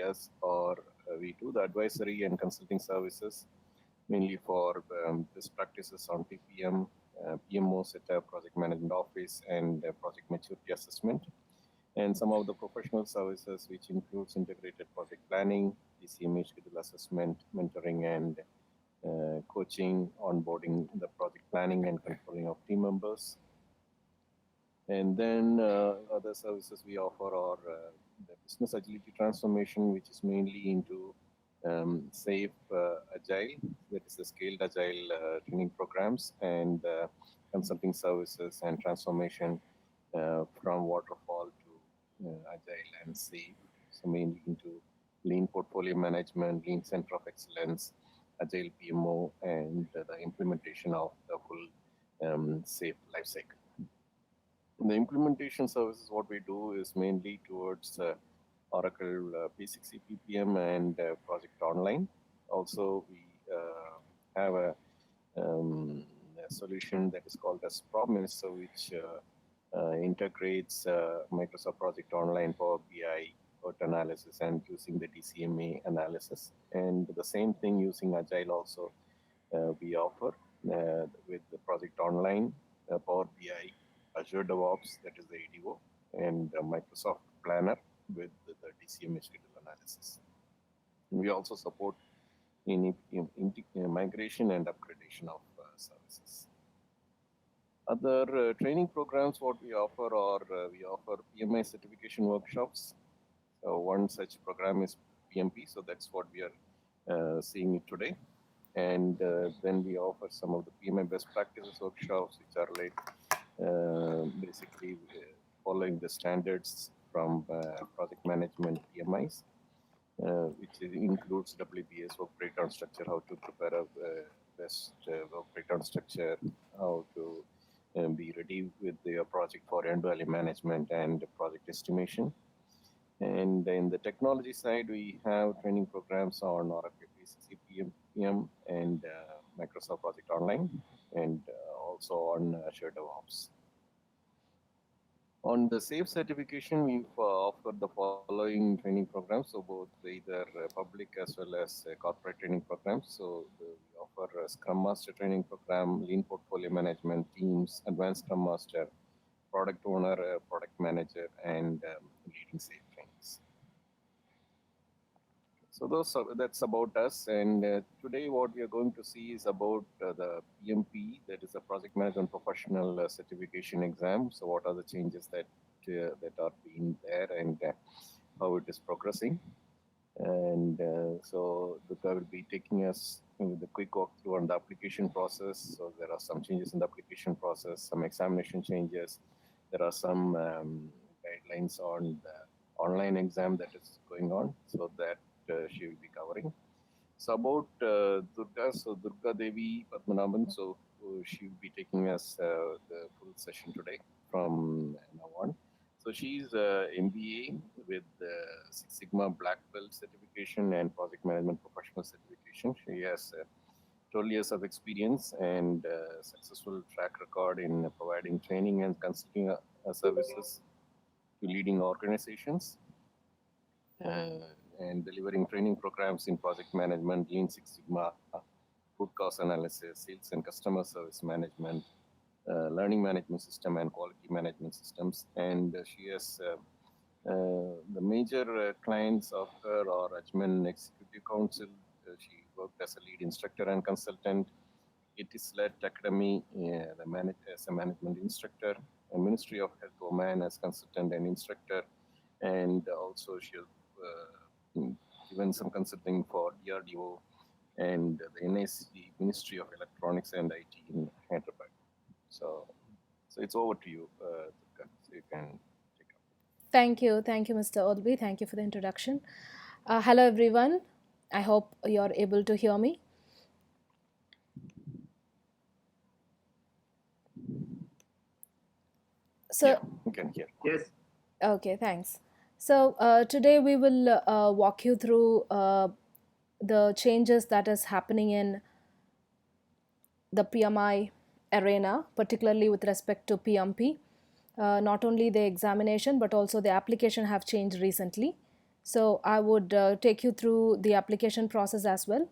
us, or we do the advisory and consulting services, mainly for best practices on TPM, PMO setup, project management office, and project maturity assessment. And some of the professional services, which includes integrated project planning, DCMA schedule assessment, mentoring, and coaching, onboarding, the project planning and controlling of team members. And then other services we offer are the business agility transformation, which is mainly into safe agile, that is the scaled agile training programs, and consulting services and transformation from waterfall to agile and safe. So mainly into lean portfolio management, lean center of excellence, agile PMO, and the implementation of the full safe life cycle. The implementation services, what we do is mainly towards Oracle P6 PPM and Project Online. Also, we have a solution that is called as Promise, so which integrates Microsoft Project Online, Power BI, PERT analysis, and using the DCMA analysis. And the same thing using Agile also we offer with the Project Online, Power BI, Azure DevOps, that is the ADO, and Microsoft Planner with the DCMA schedule analysis. And we also support in migration and upgradation of services. Other training programs, what we offer are we offer PMI certification workshops. One such program is PMP, so that's what we are seeing it today. And then we offer some of the PMI best practices workshops, which are like basically following the standards from project management PMIs, which includes WBS, work breakdown structure, how to prepare a best work breakdown structure, how to be ready with your project for end-value management and project estimation. And in the technology side, we have training programs on Oracle P6 PPM and Microsoft Project Online, and also on Azure DevOps. On the SAFE certification, we've offered the following training programs, so both either public as well as corporate training programs. So we offer a Scrum Master training program, Lean Portfolio Management, Teams, Advanced Scrum Master, Product Owner, Product Manager, and Leading SAFE trainings. So that's about us. And today what we are going to see is about the PMP, that is a Project Management Professional Certification exam. So what are the changes that are being there, and how it is progressing. And so Durga will be taking us with a quick walkthrough on the application process. So there are some changes in the application process, some examination changes. There are some guidelines on the online exam that is going on, so that she will be covering. So about Durga, so Durga Devi Padmanabhan, so she will be taking us the full session today from now on. So she's MBA with Six Sigma Black Belt certification and Project Management Professional certification. She has 12 years of experience and successful track record in providing training and consulting services to leading organizations. And delivering training programs in project management, Lean Six Sigma, root cause analysis, sales and customer service management, learning management system, and quality management systems. And she has the major clients of her are Ajman Executive Council. She worked as a lead instructor and consultant. It is led Academy as a management instructor, and Ministry of Health Oman as consultant and instructor, and also she has given some consulting for DRDO and the NIC, Ministry of Electronics and IT in Hyderabad. So it's over to you, Durga, so you can take up. Thank you, Mr. Olby. Thank you for the introduction. Hello, everyone. I hope you're able to hear me. So yeah, you can hear. Yes. Okay, thanks. So today we will walk you through the changes that is happening in the PMI arena, particularly with respect to PMP. Not only the examination, but also the application have changed recently. So I would take you through the application process as well.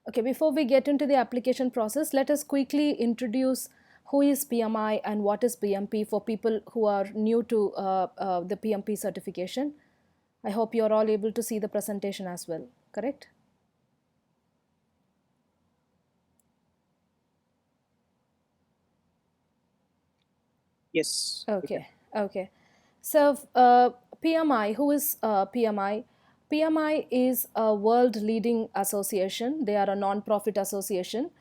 Okay, before we get into the application process, let us quickly introduce who is PMI and what is PMP for people who are new to the PMP certification. I hope you're all able to see the presentation as well, correct? Yes. Okay, okay. So PMI, who is PMI? PMI is a world leading association. They are a non-profit association.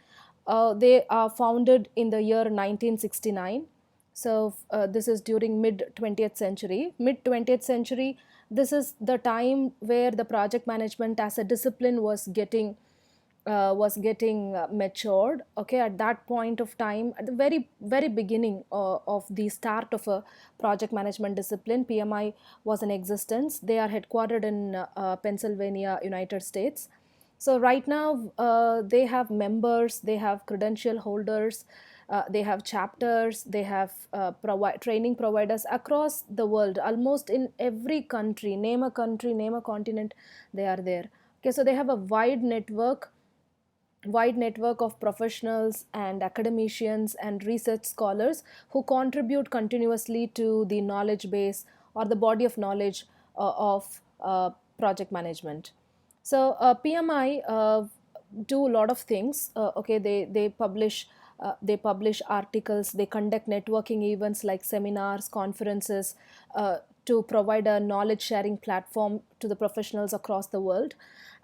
They are founded in the year 1969. So this is during mid 20th century. Mid 20th century, this is the time where the project management as a discipline was getting matured. Okay, at that point of time, at the very beginning of the start of a project management discipline, PMI was in existence. They are headquartered in Pennsylvania, United States. So right now they have members, they have credential holders, they have chapters, they have training providers across the world, almost in every country. Name a country, name a continent, they are there. Okay, so they have a wide network of professionals and academicians and research scholars who contribute continuously to the knowledge base or the body of knowledge of project management. So PMI do a lot of things. Okay, they publish articles, they conduct networking events like seminars, conferences, to provide a knowledge sharing platform to the professionals across the world.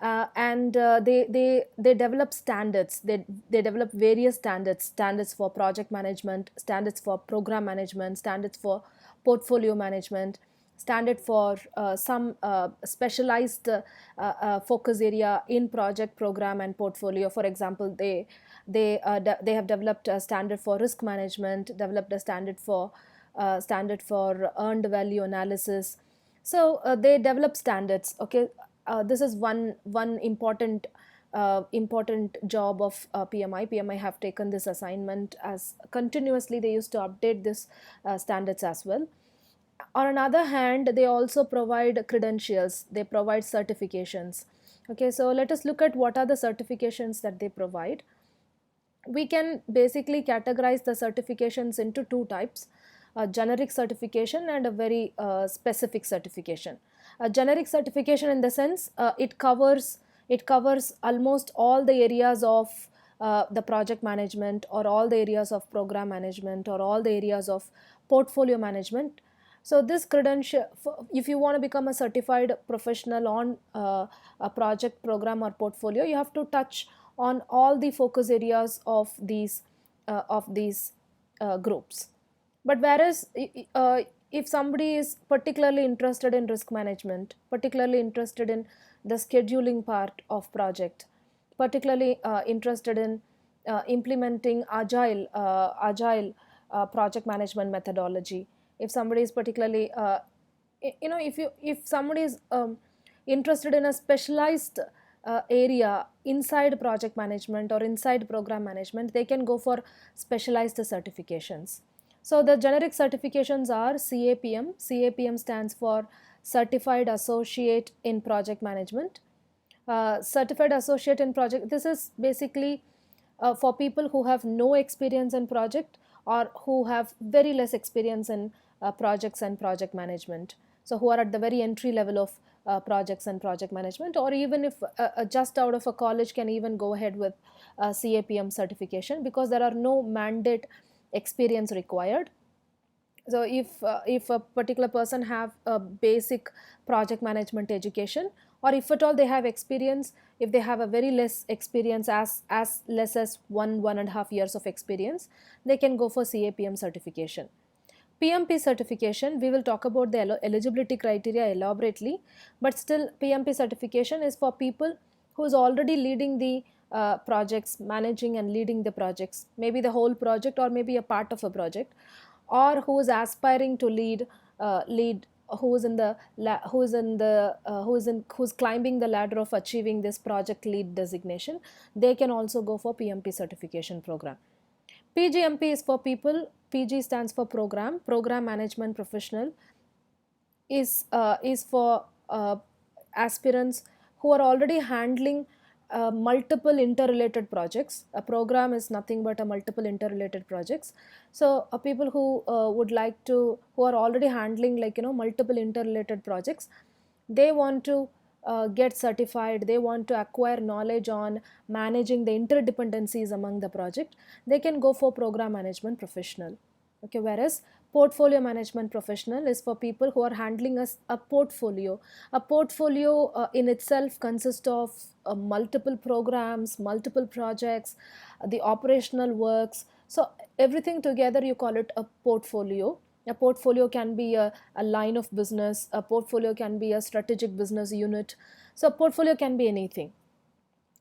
And they develop standards. They develop various standards for project management, standards for program management, standards for portfolio management, standard for some specialized focus area in project, program, and portfolio. For example, they have developed a standard for risk management, developed a standard for earned value analysis. So they develop standards. Okay, this is one important job of PMI. PMI have taken this assignment as continuously. They used to update this standards as well. On another hand, they also provide credentials, they provide certifications. Okay, so let us look at what are the certifications that they provide. We can basically categorize the certifications into two types: a generic certification and a very specific certification. A generic certification, in the sense, it covers almost all the areas of the project management, or all the areas of program management, or all the areas of portfolio management. So this credential, if you want to become a certified professional on a project, program, or portfolio, you have to touch on all the focus areas of these groups. But whereas if somebody is particularly interested in risk management, particularly interested in the scheduling part of project, particularly interested in implementing agile project management methodology, if somebody is particularly if somebody is interested in a specialized area inside project management or inside program management, they can go for specialized certifications. So the generic certifications are CAPM. CAPM stands for Certified Associate in Project Management. Certified Associate in Project, this is basically for people who have no experience in project, or who have very less experience in projects and project management. So who are at the very entry level of projects and project management, or even if just out of a college, can even go ahead with CAPM certification, because there are no mandate experience required. So if a particular person have a basic project management education, or if at all they have experience, if they have a very less experience, as less as 1.5 years of experience, they can go for CAPM certification. PMP certification, we will talk about the eligibility criteria elaborately, but still PMP certification is for people who is already leading the projects, managing and leading the projects, maybe the whole project or maybe a part of a project, or who is aspiring to lead, who's climbing the ladder of achieving this project lead designation. They can also go for PMP certification program. PGMP is for people, PG stands for program management professional, is for aspirants who are already handling multiple interrelated projects. A program is nothing but a multiple interrelated projects. So people who would like to, who are already handling, like, multiple interrelated projects, they want to get certified, they want to acquire knowledge on managing the interdependencies among the project, they can go for program management professional. Okay, whereas portfolio management professional is for people who are handling a portfolio. A portfolio in itself consists of multiple programs, multiple projects, the operational works. So everything together, you call it a portfolio. A portfolio can be a line of business, a portfolio can be a strategic business unit. So a portfolio can be anything.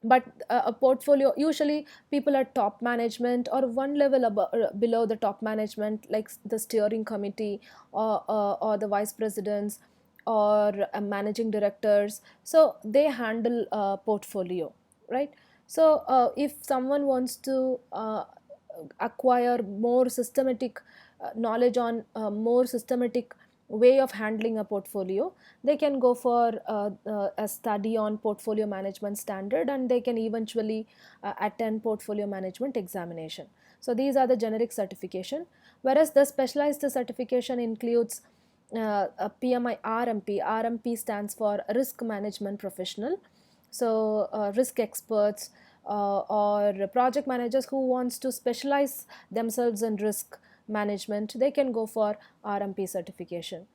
But a portfolio, usually people at top management or one level below the top management, like the steering committee, or the vice presidents, or managing directors, so they handle portfolio, right? So if someone wants to acquire more systematic knowledge on more systematic way of handling a portfolio, they can go for a study on portfolio management standard, and they can eventually attend portfolio management examination. So these are the generic certification, whereas the specialized certification includes a PMI RMP. RMP stands for risk management professional. So risk experts or project managers who wants to specialize themselves in risk management, they can go for RMP certification.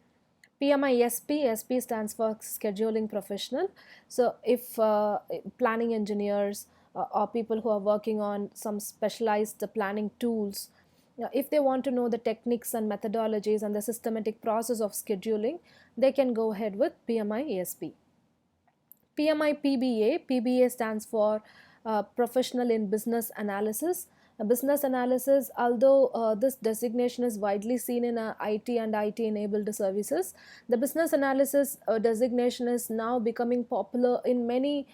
PMI SP, SP stands for scheduling professional. So if planning engineers or people who are working on some specialized planning tools, if they want to know the techniques and methodologies and the systematic process of scheduling, they can go ahead with PMI ASP. PMI PBA, PBA stands for Professional in Business Analysis. Business analysis, although this designation is widely seen in IT and IT enabled services, the business analysis designation is now becoming popular in many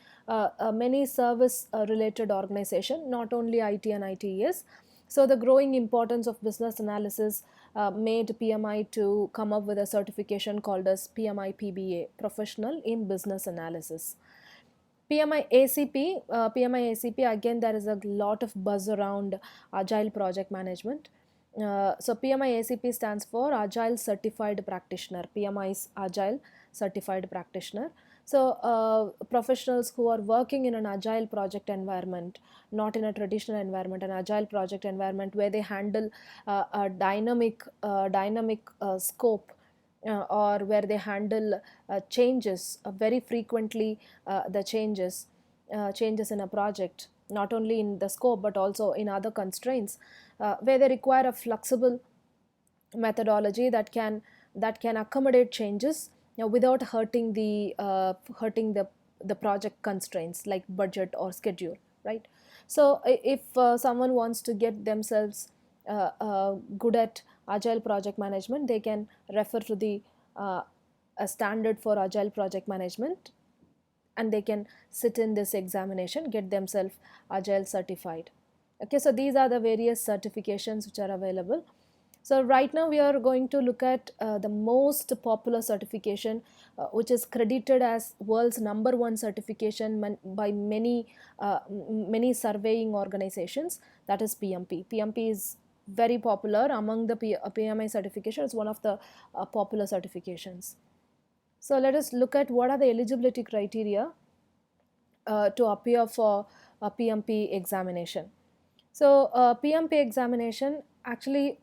service related organization, not only IT and ITES. So the growing importance of business analysis made PMI to come up with a certification called as PMI PBA, Professional in Business Analysis. PMI ACP, PMI ACP, again, there is a lot of buzz around Agile Project Management. So PMI ACP stands for Agile Certified Practitioner. PMI is Agile Certified Practitioner. So professionals who are working in an Agile project environment, not in a traditional environment, an Agile project environment where they handle a dynamic scope, or where they handle changes very frequently, the changes in a project, not only in the scope but also in other constraints, where they require a flexible methodology that can accommodate changes, without hurting the project constraints like budget or schedule, right? So if someone wants to get themselves good at agile project management, they can refer to the a standard for agile project management, and they can sit in this examination, get themselves agile certified. Okay, so these are the various certifications which are available. So right now we are going to look at the most popular certification, which is credited as world's #1 certification by many surveying organizations, that is PMP. PMP is very popular among the PMI certification. It's one of the popular certifications. So let us look at what are the eligibility criteria to appear for a PMP examination. So PMP examination, actually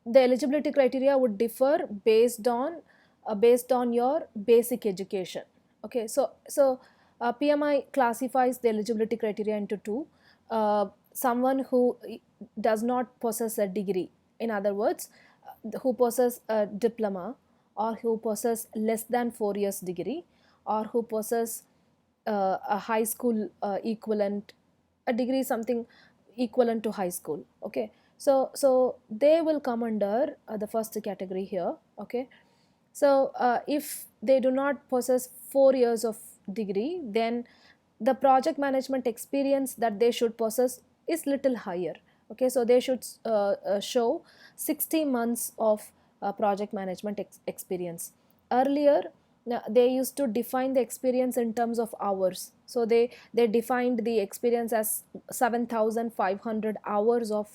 the eligibility criteria would differ based on your basic education. Okay, so PMI classifies the eligibility criteria into two. Someone who does not possess a degree, in other words, who possess a diploma, or who possess less than 4 years degree, or who possess a high school equivalent, a degree something equivalent to high school. Okay, so they will come under the first category here. Okay, so if they do not possess 4 years of degree, then the project management experience that they should possess is little higher. Okay, so they should show 60 months of project management experience. Earlier, they used to define the experience in terms of hours. So they defined the experience as 7,500 hours of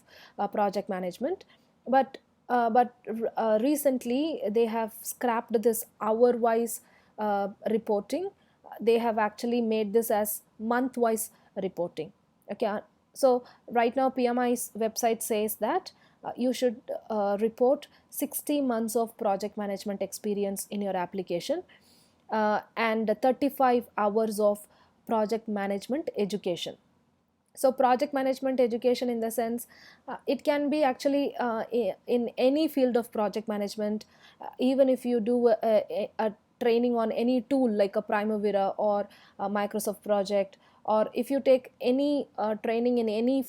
project management. But recently they have scrapped this hour wise reporting. They have actually made this as month wise reporting. Okay, so right now PMI's website says that you should report 60 months of project management experience in your application, and 35 hours of project management education. So project management education, in the sense, it can be actually in any field of project management. Even if you do a training on any tool like a Primavera or a Microsoft project, or if you take any training in any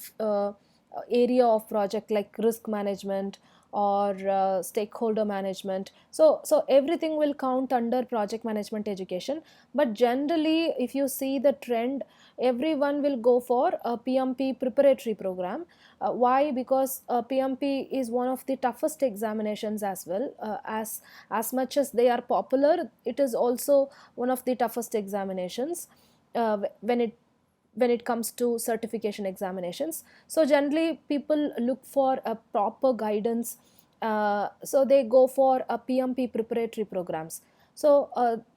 area of project like risk management or stakeholder management, so everything will count under project management education. But generally, if you see the trend, everyone will go for a PMP preparatory program. Why? Because PMP is one of the toughest examinations as well. As much as they are popular, it is also one of the toughest examinations when it comes to certification examinations. So generally people look for a proper guidance, so they go for a PMP preparatory programs. So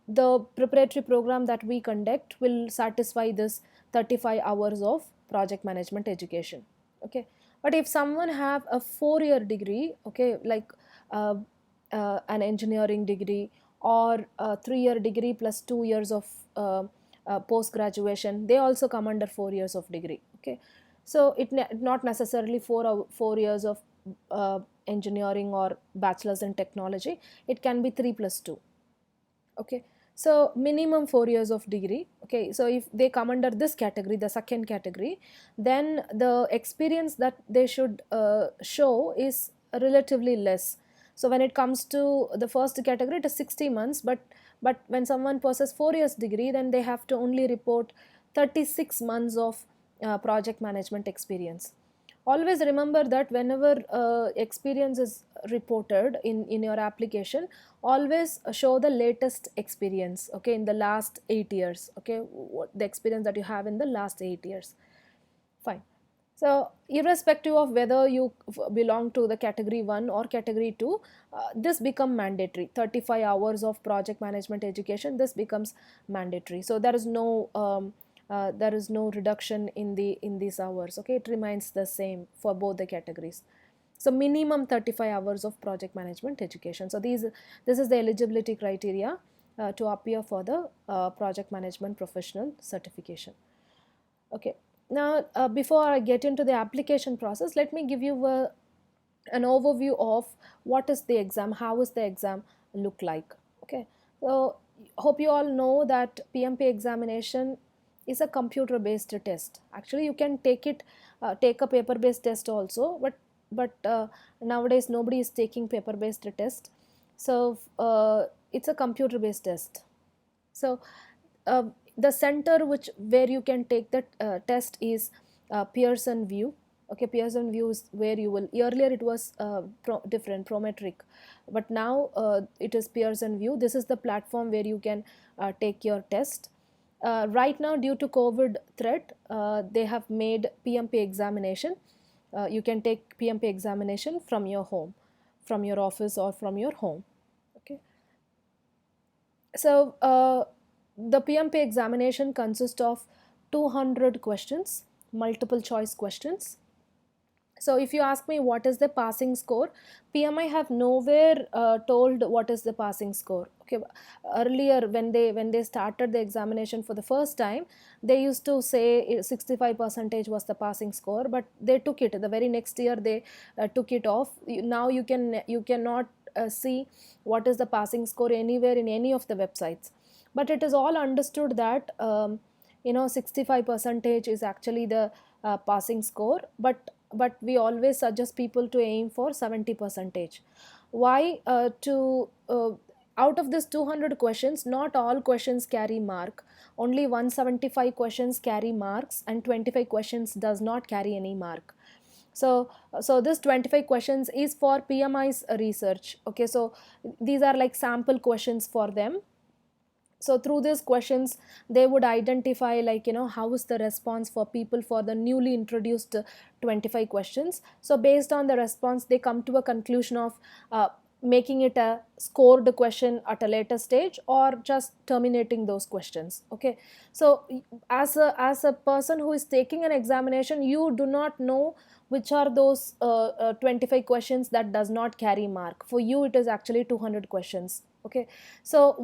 the preparatory program that we conduct will satisfy this 35 hours of project management education. Okay, but if someone have a 4-year degree, okay, like uh, an engineering degree, or a 3-year degree plus 2 years of post graduation, they also come under 4 years of degree. Okay, so not necessarily 4 years of engineering or bachelor's in technology. It can be 3 plus 2. Okay, so minimum 4 years of degree. Okay, so if they come under this category, the second category, then the experience that they should show is relatively less. So when it comes to the first category, it is 60 months, but when someone possesses 4 years degree, then they have to only report 36 months of project management experience. Always remember that whenever experience is reported in your application, always show the latest experience, okay, in the last 8 years. Okay, what the experience that you have in the last 8 years. Fine. So irrespective of whether you belong to the category 1 or category 2, this become mandatory. 35 hours of project management education, this becomes mandatory. So there is no reduction in these hours. Okay, it remains the same for both the categories. So minimum 35 hours of project management education. So this is the eligibility criteria to appear for the project management professional certification. Okay, now before I get into the application process, let me give you an overview of what is the exam, how is the exam look like. Okay, so hope you all know that PMP examination is a computer based test. Actually you can take a paper based test also, but nowadays nobody is taking paper based test. So it's a computer based test. So uh, the center where you can take the test is Pearson VUE. Okay, Pearson VUE is where you will, earlier it was different, Prometric, but now it is Pearson VUE. This is the platform where you can take your test. Right now, due to COVID threat, they have made PMP examination. You can take PMP examination from your home, from your office, or from your home. Okay, so the PMP examination consists of 200 questions, multiple choice questions. So if you ask me what is the passing score, PMI have nowhere told what is the passing score. Okay, earlier when they started the examination for the first time, they used to say 65 percentage was the passing score, but they took it the very next year. They took it off. Now you cannot see what is the passing score anywhere in any of the websites. But it is all understood that 65 percentage is actually the passing score, but we always suggest people to aim for 70 percentage. Why? To Out of this 200 questions, not all questions carry mark. Only 175 questions carry marks, and 25 questions does not carry any mark. So this 25 questions is for PMI's research. Okay, so these are like sample questions for them. So through these questions they would identify, like, how is the response for people for the newly introduced 25 questions. So based on the response they come to a conclusion of making it a scored question at a later stage, or just terminating those questions. Okay, so as a person who is taking an examination, you do not know which are those 25 questions that does not carry mark. For you it is actually 200 questions. Okay, so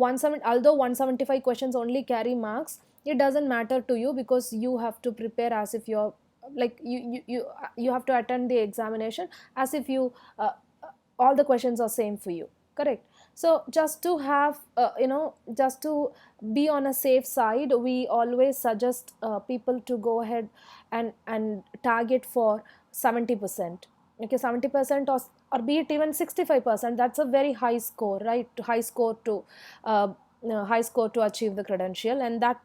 although 175 questions only carry marks, it doesn't matter to you, because you have to prepare as if you're like you have to attend the examination as if you all the questions are same for you. Correct. So just to have just to be on a safe side, we always suggest people to go ahead and target for 70%. Okay, 70%, or be it even 65%, that's a very high score, right? High score to high score to achieve the credential, and that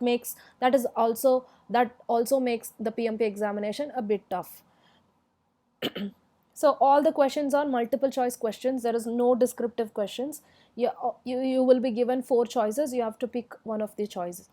also makes the PMP examination a bit tough. So all the questions are multiple choice questions. There is no descriptive questions. You will be given 4 choices. You have to pick one of the choices.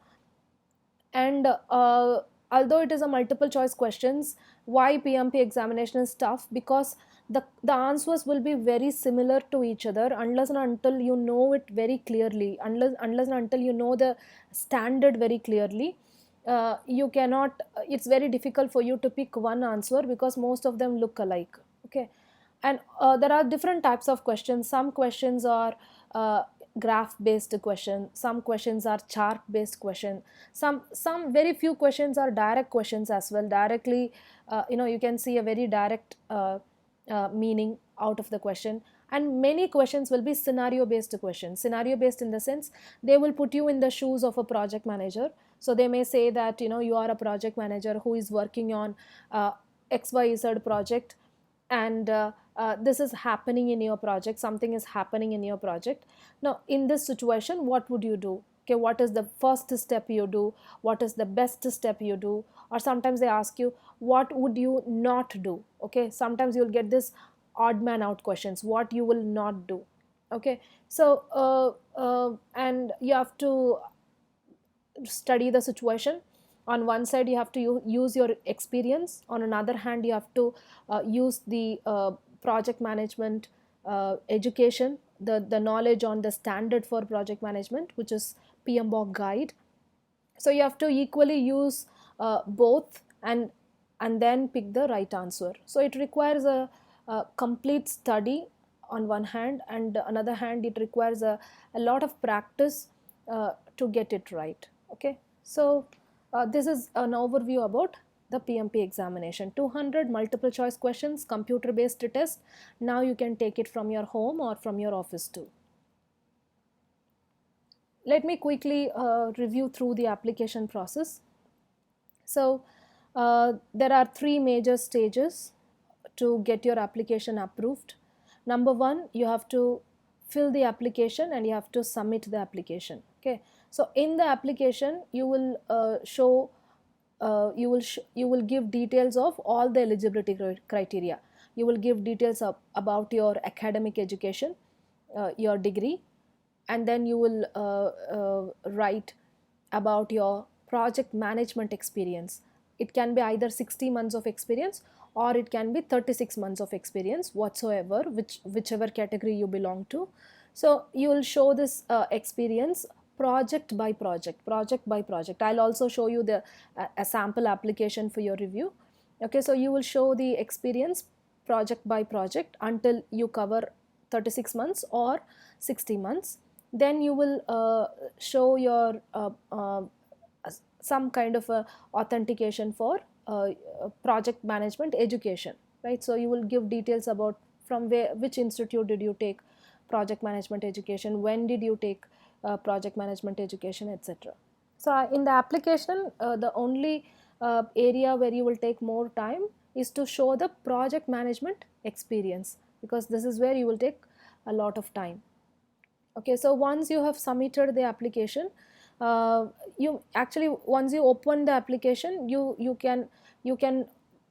And although it is a multiple choice questions, why PMP examination is tough? Because the answers will be very similar to each other, unless and until you know it very clearly, unless and until you know the standard very clearly. You cannot It's very difficult for you to pick one answer, because most of them look alike. Okay, and there are different types of questions. Some questions are graph based question, some questions are chart based question, some very few questions are direct questions as well. Directly, you can see a very direct meaning out of the question. And many questions will be scenario based questions. Scenario based in the sense, they will put you in the shoes of a project manager. So they may say that you are a project manager who is working on XYZ project, and this is happening in your project, something is happening in your project. Now in this situation, what would you do? Okay, what is the first step you do? What is the best step you do? Or sometimes they ask you, what would you not do? Okay, sometimes you'll get this odd man out questions, what you will not do. Okay, so and you have to study the situation. On one side you have to use your experience, on another hand you have to use the project management education, the knowledge on the standard for project management, which is PMBOK guide. So you have to equally use both, and then pick the right answer. So it requires a complete study on one hand, and another hand it requires a lot of practice to get it right. Okay, so this is an overview about the PMP examination. 200 multiple choice questions, computer based test. Now you can take it from your home or from your office too. Let me quickly review through the application process. So there are 3 major stages to get your application approved. Number 1, you have to fill the application and you have to submit the application. Okay, so in the application you will show you will give details of all the eligibility criteria. You will give details about your academic education, your degree, and then you will write about your project management experience. It can be either 60 months of experience, or it can be 36 months of experience, whatsoever, whichever category you belong to. So you will show this experience project by project. I'll also show you a sample application for your review. Okay, so you will show the experience project by project until you cover 36 months or 60 months. Then you will show your some kind of a authentication for project management education, right? So you will give details about from which institute did you take project management education, when did you take project management education, etc. So in the application, the only area where you will take more time is to show the project management experience, because this is where you will take a lot of time. Okay, so once you have submitted the application, you actually, once you open the application, you can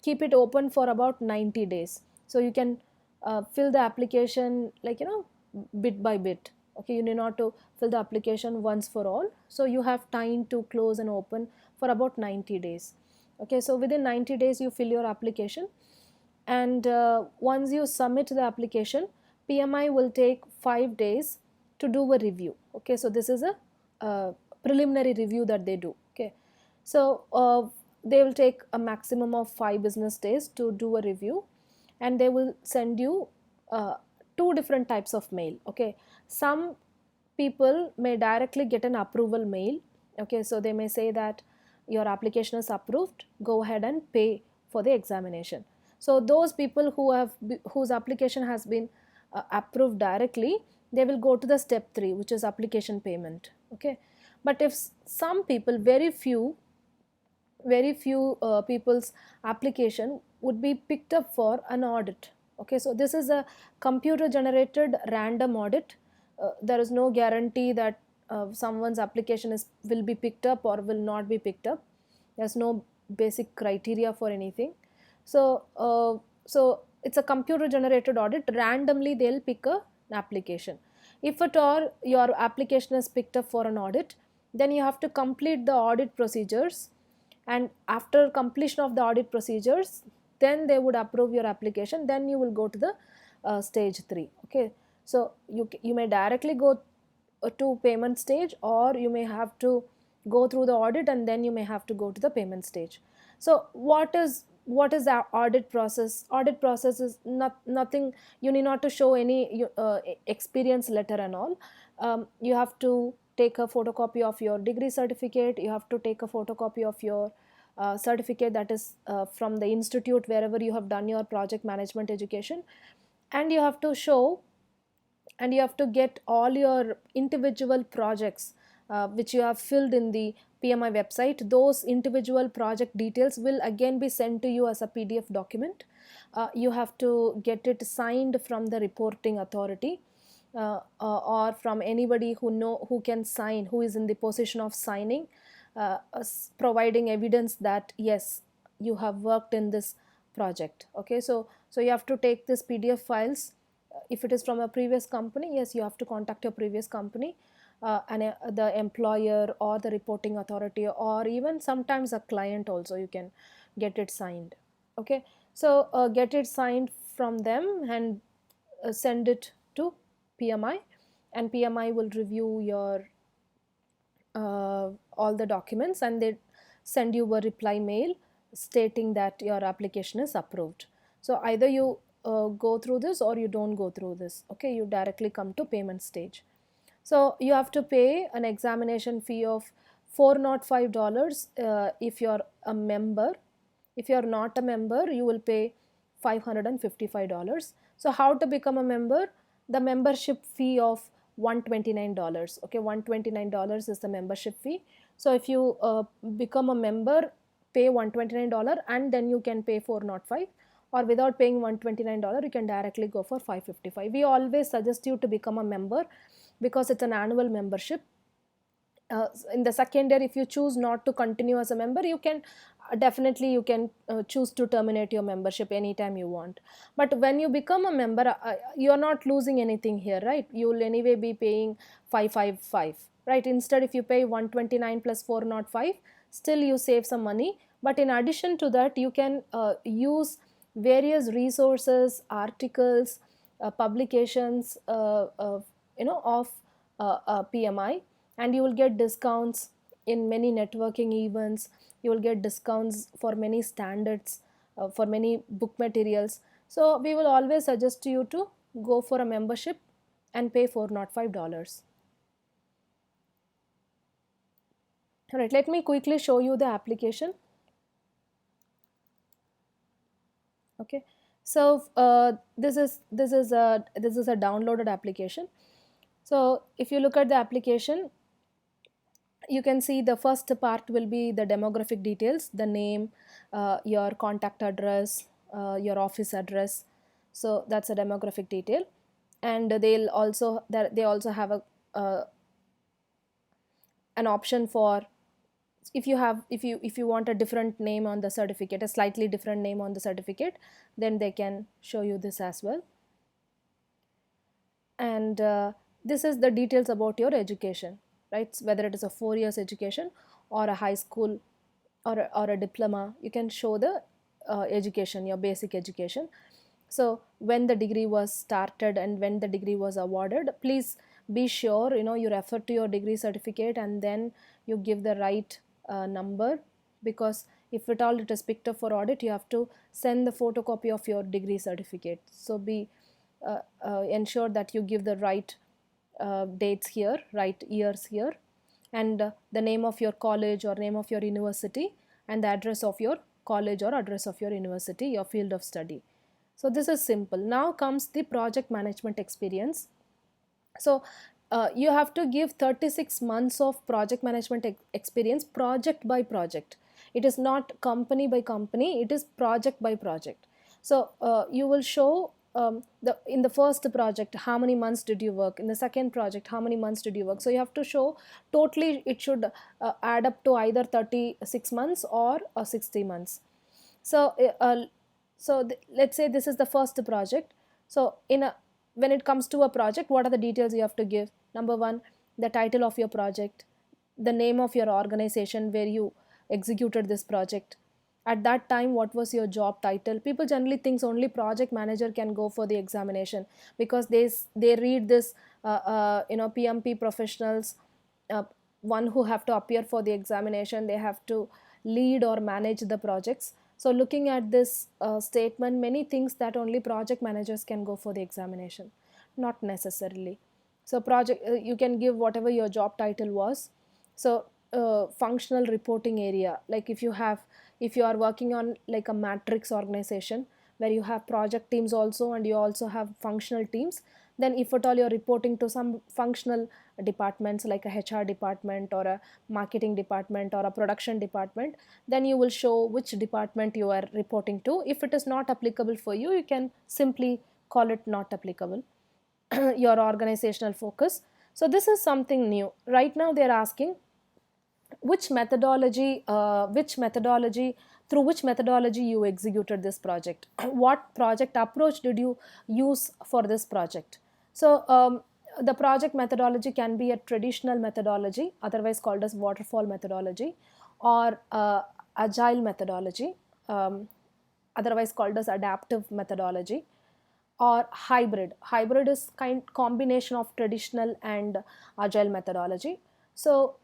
keep it open for about 90 days. So you can fill the application, like, bit by bit. Okay, you need not to fill the application once for all. So you have time to close and open for about 90 days. Okay, so within 90 days you fill your application, and once you submit the application, PMI will take 5 days to do a review. Okay, so this is a preliminary review that they do. Okay, so they will take a maximum of 5 business days to do a review, and they will send you uh, two different types of mail. Okay, some people may directly get an approval mail. Okay, so they may say that your application is approved, go ahead and pay for the examination. So those people whose application has been approved directly, they will go to the step 3, which is application payment. Okay, but if some people, very few people's application would be picked up for an audit. Okay, so this is a computer generated random audit. There is no guarantee that someone's application will be picked up or will not be picked up. There's no basic criteria for anything. So it's a computer generated audit. Randomly they'll pick an application. If at all your application is picked up for an audit, then you have to complete the audit procedures, and after completion of the audit procedures, then they would approve your application. Then you will go to the stage 3. Okay, so you may directly go to payment stage, or you may have to go through the audit and then you may have to go to the payment stage. So what is the audit process? Audit process is nothing. You need not to show any experience letter and all. You have to take a photocopy of your degree certificate. You have to take a photocopy of your certificate that is from the institute wherever you have done your project management education, and you have to show, and you have to get all your individual projects which you have filled in the PMI website. Those individual project details will again be sent to you as a PDF document. You have to get it signed from the reporting authority, or from anybody who can sign, who is in the position of signing, providing evidence that yes, you have worked in this project. Okay, so you have to take this PDF files. If it is from a previous company, yes, you have to contact your previous company, and the employer or the reporting authority, or even sometimes a client also, you can get it signed. Okay, so get it signed from them and send it to PMI, and PMI will review your all the documents, and they send you a reply mail stating that your application is approved. So either you go through this or you don't go through this. Okay, you directly come to payment stage. So you have to pay an examination fee of $405 if you're a member. If you're not a member, you will pay $555. So how to become a member? The membership fee of $129. Okay, $129 is the membership fee. So if you become a member, pay $129 and then you can pay $405, or without paying $129 you can directly go for $555. We always suggest you to become a member because it's an annual membership. In the second year, if you choose not to continue as a member, you can definitely you can choose to terminate your membership anytime you want. But when you become a member, you are not losing anything here, right? You will anyway be paying 555, right? Instead, if you pay 129 plus 405, still you save some money. But in addition to that, you can use various resources, articles, publications, of PMI, and you will get discounts in many networking events. You will get discounts for many standards, for many book materials. So we will always suggest you to go for a membership and pay $405. All right, let me quickly show you the application. Okay, so this is a downloaded application. So if you look at the application, you can see the first part will be the demographic details, the name, your contact address, your office address. So that's a demographic detail, and they also have an option for if you want a different name on the certificate, a slightly different name on the certificate, then they can show you this as well. And this is the details about your education, right? Whether it is a 4 years education or a high school or a diploma, you can show the education, your basic education. So when the degree was started and when the degree was awarded, please be sure you refer to your degree certificate and then you give the right number, because if at all it is picked up for audit, you have to send the photocopy of your degree certificate. So be ensure that you give the right dates here, right years here, and the name of your college or name of your university, and the address of your college or address of your university, your field of study. So this is simple. Now comes the project management experience. So you have to give 36 months of project management experience, project by project. It is not company by company, it is project by project. So you will show in the first project how many months did you work, in the second project how many months did you work. So you have to show totally, it should add up to either 36 months or 60 months. So let's say this is the first project. So when it comes to a project, what are the details you have to give? Number one, the title of your project, the name of your organization where you executed this project. At that time, what was your job title? People generally thinks only project manager can go for the examination, because they read this PMP professionals, uh, one who have to appear for the examination, they have to lead or manage the projects. So looking at this statement, many thinks that only project managers can go for the examination. Not necessarily. So project, you can give whatever your job title was. So functional reporting area, like if you are working on like a matrix organization where you have project teams also and you also have functional teams, then if at all you're reporting to some functional departments like a HR department or a marketing department or a production department, then you will show which department you are reporting to. If it is not applicable for you, you can simply call it not applicable. Your organizational focus. So this is something new. Right now they're asking through which methodology you executed this project. What project approach did you use for this project? So the project methodology can be a traditional methodology, otherwise called as waterfall methodology, or agile methodology, otherwise called as adaptive methodology, or hybrid. Hybrid is kind combination of traditional and agile methodology. So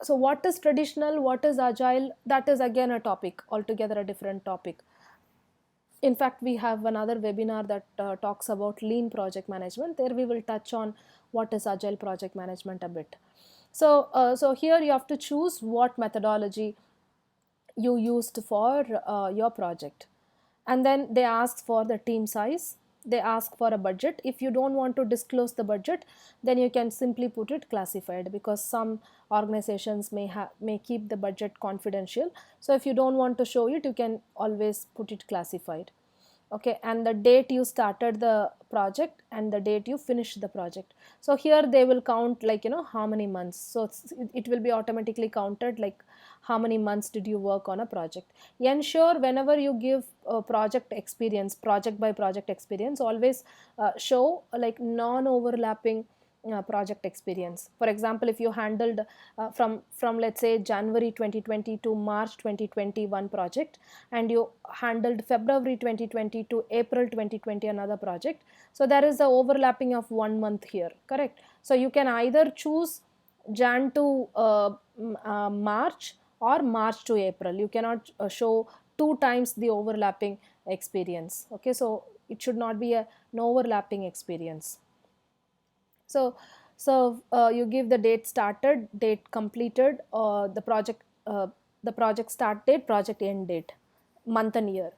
what is traditional, what is agile, that is again a topic altogether, a different topic. In fact, we have another webinar that talks about lean project management. There we will touch on what is agile project management a bit. So here you have to choose what methodology you used for your project. And then they ask for the team size, they ask for a budget. If you don't want to disclose the budget, then you can simply put it classified, because some organizations may keep the budget confidential. So if you don't want to show it, you can always put it classified. Okay, and the date you started the project and the date you finished the project. So here they will count, like how many months. So it will be automatically counted, like how many months did you work on a project. Ensure whenever you give project experience, project by project experience, always show like non overlapping project experience. For example, if you handled from let's say January 2020 to March 2021 project, and you handled February 2020 to April 2020 another project, so there is the overlapping of 1 month here, correct? So you can either choose Jan to March or March to April. You cannot show two times the overlapping experience. Okay, so it should not be a no overlapping experience. So you give the date started, date completed, the project start date, project end date, month and year,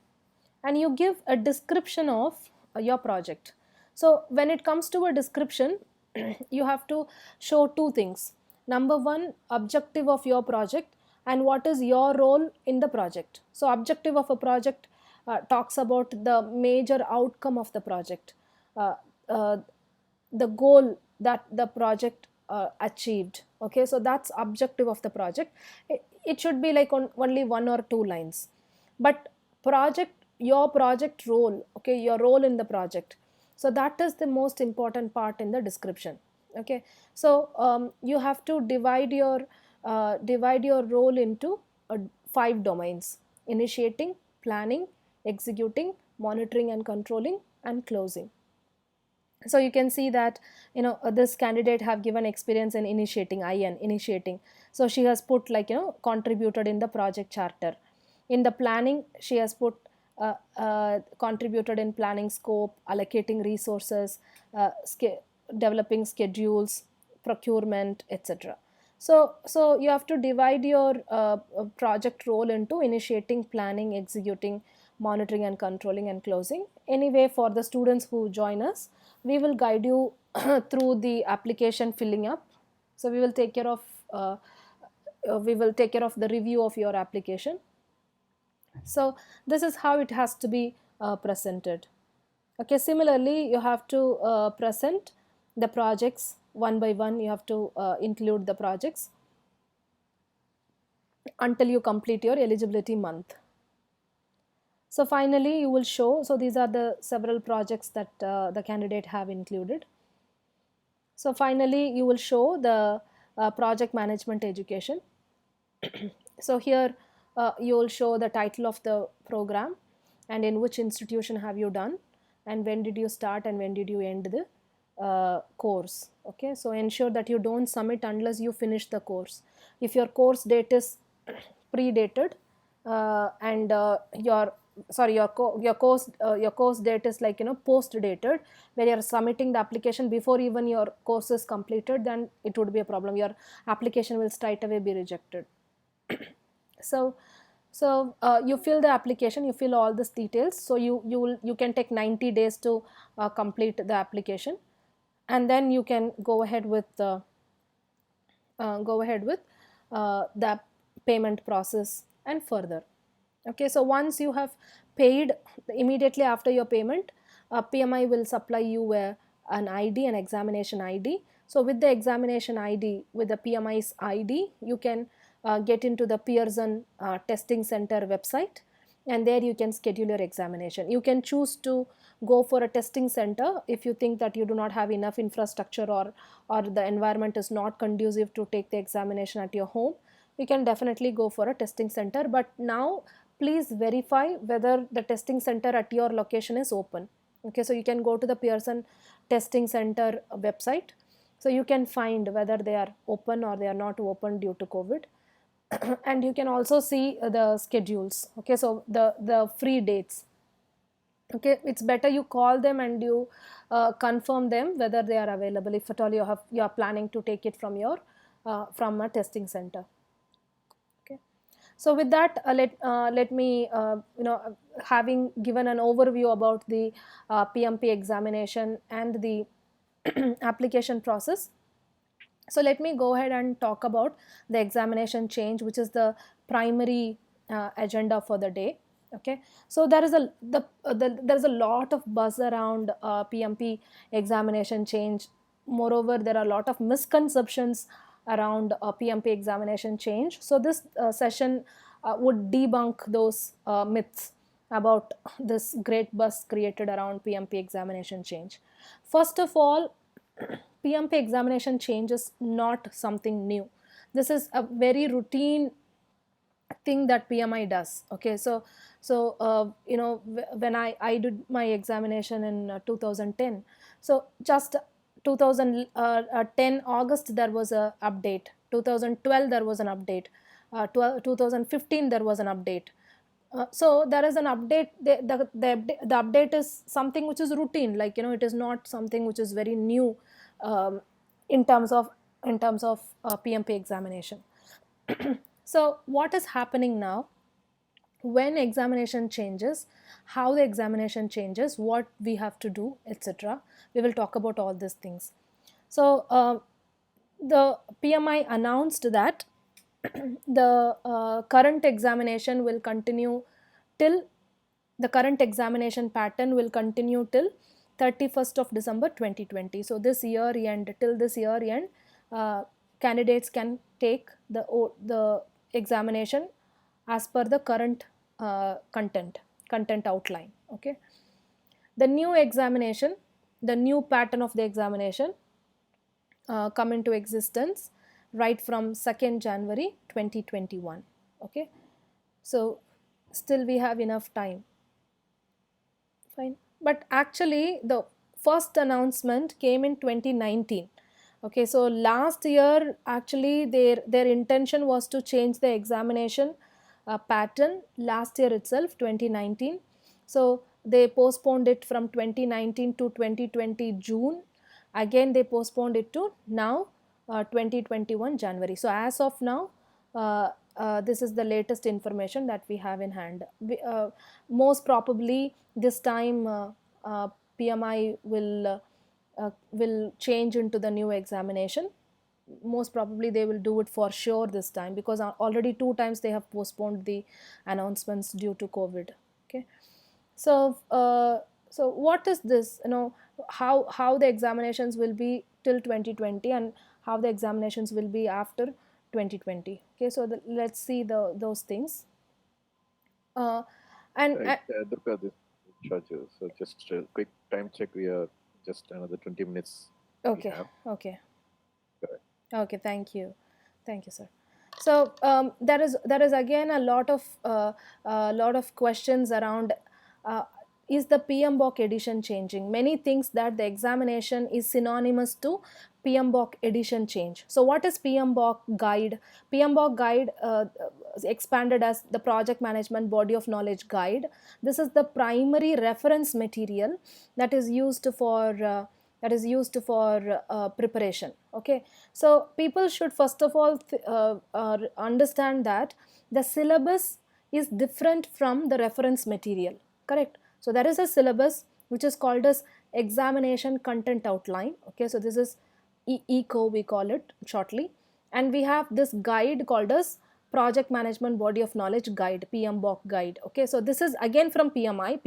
and you give a description of your project. So when it comes to a description, you have to show two things. Number one, objective of your project and what is your role in the project. So objective of a project talks about the major outcome of the project, uh, uh, the goal that the project achieved. Okay, so that's objective of the project. it should be like only 1 or 2 lines. But your project role, okay, your role in the project, so that is the most important part in the description. Okay, so you have to divide your role into 5 domains: initiating, planning, executing, monitoring and controlling, and closing. So you can see that, this candidate have given experience in initiating. So she has put, like, contributed in the project charter. In the planning, she has put contributed in planning scope, allocating resources, developing schedules, procurement, etc. So you have to divide your project role into initiating, planning, executing, monitoring and controlling, and closing. Anyway, for the students who join us, we will guide you through the application filling up. So uh, we will take care of the review of your application. So this is how it has to be presented. Okay, similarly, you have to present the projects one by one. You have to include the projects until you complete your eligibility month. So finally, you will show, so these are the several projects that the candidate have included. So finally, you will show the project management education. So here you will show the title of the program, and in which institution have you done, and when did you start and when did you end the course. Okay, so ensure that you don't submit unless you finish the course. If your course date is predated, and your course date is, like, post dated, where you're submitting the application before even your course is completed, then it would be a problem. Your application will straight away be rejected. So you fill the application, you fill all these details. So you can take 90 days to complete the application, and then you can go ahead with the payment process and further. Okay, so once you have paid, immediately after your payment, PMI will supply you an ID, an examination ID. So with the examination ID, with the PMI's ID, you can get into the Pearson Testing Center website, and there you can schedule your examination. You can choose to go for a testing center if you think that you do not have enough infrastructure, or the environment is not conducive to take the examination at your home. You can definitely go for a testing center, but now please verify whether the testing center at your location is open. Okay, so you can go to the Pearson Testing Center website, so you can find whether they are open or they are not open due to COVID. And you can also see the schedules. Okay, so the free dates. Okay, it's better you call them and you confirm them whether they are available, if at all you are planning to take it from a testing center. Okay, so with that, let me having given an overview about the PMP examination and the application process. So let me go ahead and talk about the examination change, which is the primary agenda for the day. Okay, so there is a lot of buzz around PMP examination change. Moreover, there are a lot of misconceptions around PMP examination change. So this session would debunk those myths about this great buzz created around PMP examination change. First of all, PMP examination change is not something new. This is a very routine thing that PMI does. Okay, when I did my examination in 2010, so just 2010 August there was a update, 2012 there was an update, 2015 there was an update. So there is an update. The update is something which is routine, like, it is not something which is very new um, in terms of PMP examination. So what is happening now, when examination changes, how the examination changes, what we have to do, etc. We will talk about all these things. So the PMI announced that the current examination will continue till the current examination pattern will continue till 31st of December 2020. So this year end, till this year end, candidates can take the examination as per the current content outline. Okay, the new examination, the new pattern of the examination come into existence right from 2nd January 2021. Okay, so still we have enough time. Fine, but actually the first announcement came in 2019. Okay, so last year actually their intention was to change the examination pattern last year itself, 2019. So they postponed it from 2019 to 2020 June. Again they postponed it to now 2021 January. So as of now, this is the latest information that we have in hand. Most probably this time PMI will change into the new examination. Most probably they will do it for sure this time, because already 2 times they have postponed the announcements due to COVID. Okay, so so what is this, how the examinations will be till 2020 and how the examinations will be after 2020. Okay, so let's see those things. uh, and Right, Durga, this is Shaju. So just a quick time check. We are just another 20 minutes okay, we have. okay, Correct. okay, thank you, sir. So there is again a lot of questions around, uh, is the PMBOK edition changing? Many thinks that the examination is synonymous to PMBOK edition change. So what is PMBOK guide? PMBOK guide expanded as the project management body of knowledge guide. This is the primary reference material that is used for preparation. Okay, so people should first of all understand that the syllabus is different from the reference material. Correct. So there is a syllabus which is called as examination content outline. Okay, so this is ECO, we call it shortly, and we have this guide called as project management body of knowledge guide, PMBOK guide. Okay, so this is again from PMI.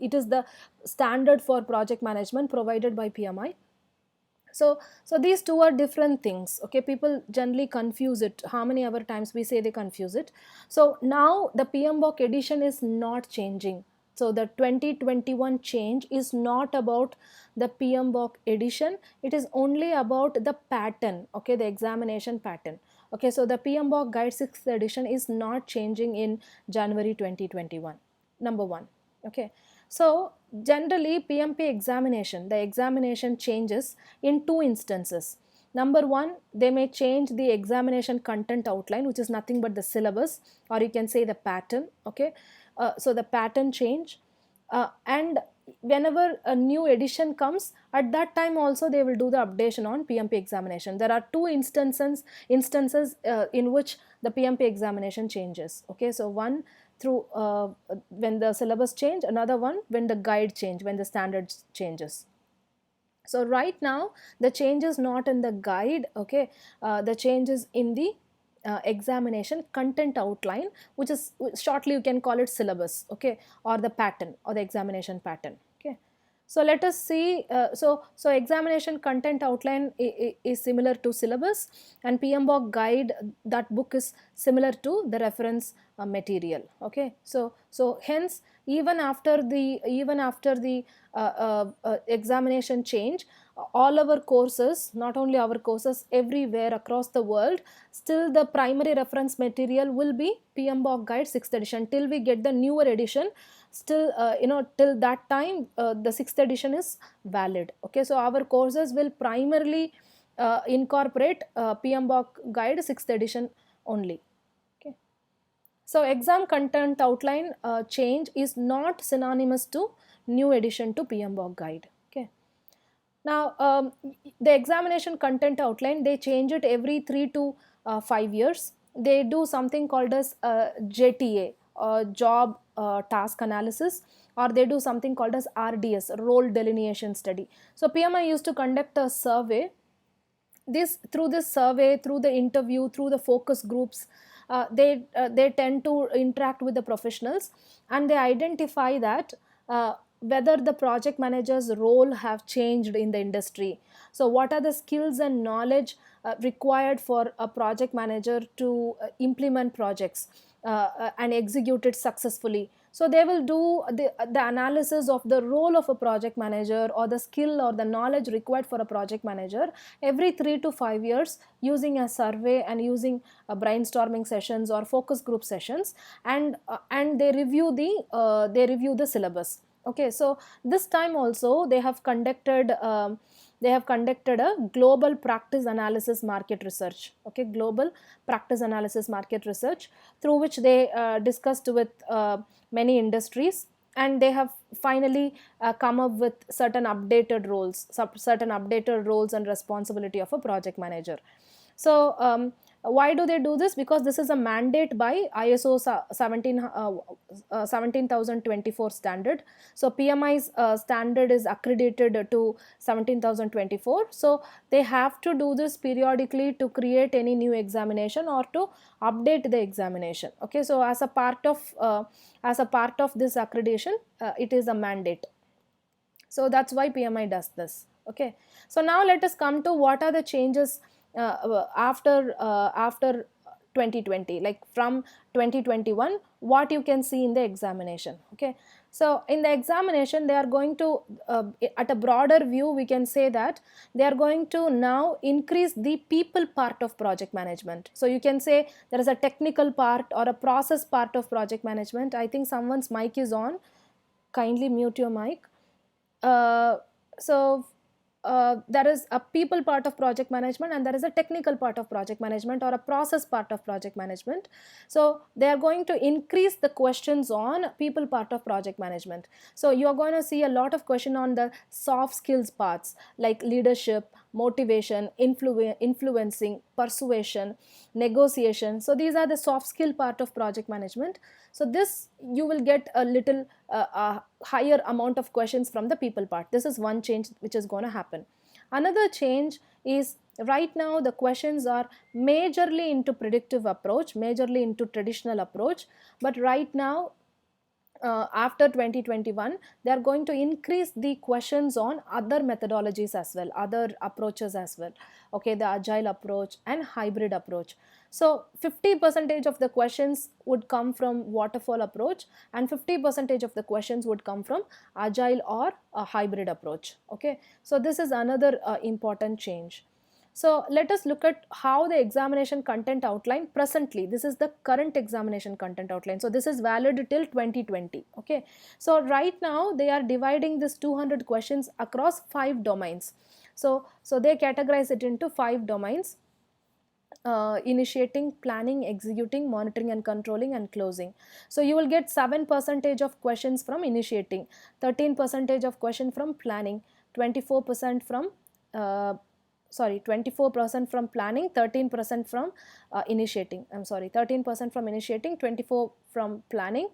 It is the standard for project management provided by PMI. So these two are different things. Okay, people generally confuse it. How many other times we say they confuse it? So now the PMBOK edition is not changing. So the 2021 change is not about the PMBOK edition. It is only about the pattern. Okay, the examination pattern. Okay, so the PMBOK guide 6th edition is not changing in January 2021. Number one. Okay, so generally PMP examination, the examination changes in two instances. Number one, they may change the examination content outline, which is nothing but the syllabus, or you can say the pattern. Okay, so the pattern change, and whenever a new edition comes, at that time also they will do the updation on PMP examination. There are two instances in which the PMP examination changes. Okay, so one through when the syllabus change, another one when the guide change, when the standards changes. So right now the change is not in the guide. Okay, the change is in the examination content outline, which is shortly you can call it syllabus. Okay, or the pattern or the examination pattern. Okay, so let us see. So examination content outline is similar to syllabus, and PMBOK guide, that book is similar to the reference material. Okay, so hence even after the examination change, all our courses, not only our courses, everywhere across the world, still the primary reference material will be PMBOK guide 6th edition till we get the newer edition. Still till that time the 6th edition is valid. Okay, so our courses will primarily incorporate PMBOK guide 6th edition only. Okay, so exam content outline change is not synonymous to new edition to PMBOK guide. Okay, now the examination content outline, they change it every 3 to 5 years. They do something called as JTA, job task analysis, or they do something called as RDS, role delineation study. So PMI used to conduct a survey. Through this survey, through the interview, through the focus groups, they tend to interact with the professionals, and they identify that whether the project manager's role have changed in the industry. So what are the skills and knowledge required for a project manager to implement projects and execute it successfully. So they will do the analysis of the role of a project manager, or the skill or the knowledge required for a project manager, every 3 to 5 years, using a survey and using brainstorming sessions or focus group sessions, and they review the syllabus. Okay, so this time also they have conducted a global practice analysis market research. Okay, global practice analysis market research, through which they discussed with many industries, and they have finally come up with certain updated roles and responsibility of a project manager. So why do they do this? Because this is a mandate by ISO 17024 standard. So PMI's standard is accredited to 17024. So they have to do this periodically to create any new examination or to update the examination. Okay, so as a part of this accreditation, it is a mandate. So that's why PMI does this. Okay, so now let us come to what are the changes after 2020, like from 2021, what you can see in the examination. Okay, so in the examination, they are going to at a broader view, we can say that they are going to now increase the people part of project management. So you can say there is a technical part or a process part of project management. I think someone's mic is on. Kindly mute your mic. So there is a people part of project management, and there is a technical part of project management, or a process part of project management. So they are going to increase the questions on people part of project management. So you are going to see a lot of question on the soft skills parts, like leadership, motivation, influencing, persuasion, negotiation. So these are the soft skill part of project management. So this you will get a little higher amount of questions from the people part. This is one change which is going to happen. Another change is, right now the questions are majorly into predictive approach, majorly into traditional approach, but right now after 2021, they are going to increase the questions on other methodologies as well, other approaches as well. Okay, the agile approach and hybrid approach. So 50% of the questions would come from waterfall approach, and 50% of the questions would come from agile or a hybrid approach. Okay, so this is another important change. So let us look at how the examination content outline presently. This is the current examination content outline. So this is valid till 2020. Okay. So right now they are dividing this 200 questions across 5 domains. So they categorize it into 5 domains. Initiating, planning, executing, monitoring and controlling, and closing. So you will get 7% of questions from initiating, 13% of question from planning, 24% from 24% from planning, 13% from initiating. 13% from initiating, 24% from planning,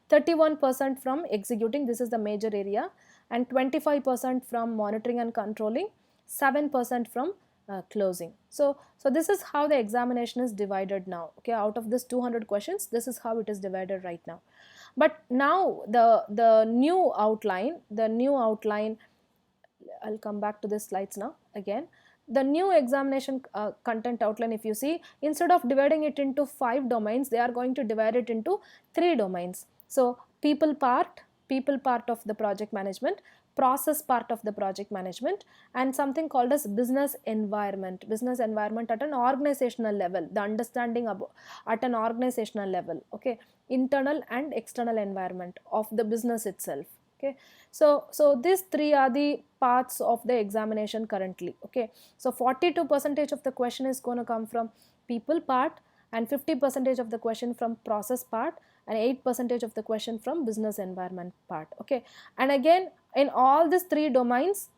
31% from executing. This is the major area, and 25% from monitoring and controlling, 7% from closing. So this is how the examination is divided now. Okay, out of this 200 questions, this is how it is divided right now. But now the new outline, I'll come back to this slides now again. The new examination content outline, if you see, instead of dividing it into 5 domains, they are going to divide it into 3 domains. So people part of the project management, process part of the project management, and something called as business environment at an organizational level, the understanding at an organizational level. Okay, internal and external environment of the business itself. Okay, so these 3 are the parts of the examination currently. Okay, so 42% of the question is going to come from people part, and 50% of the question from process part, and 8% of the question from business environment part. Okay, and again in all these 3 domains,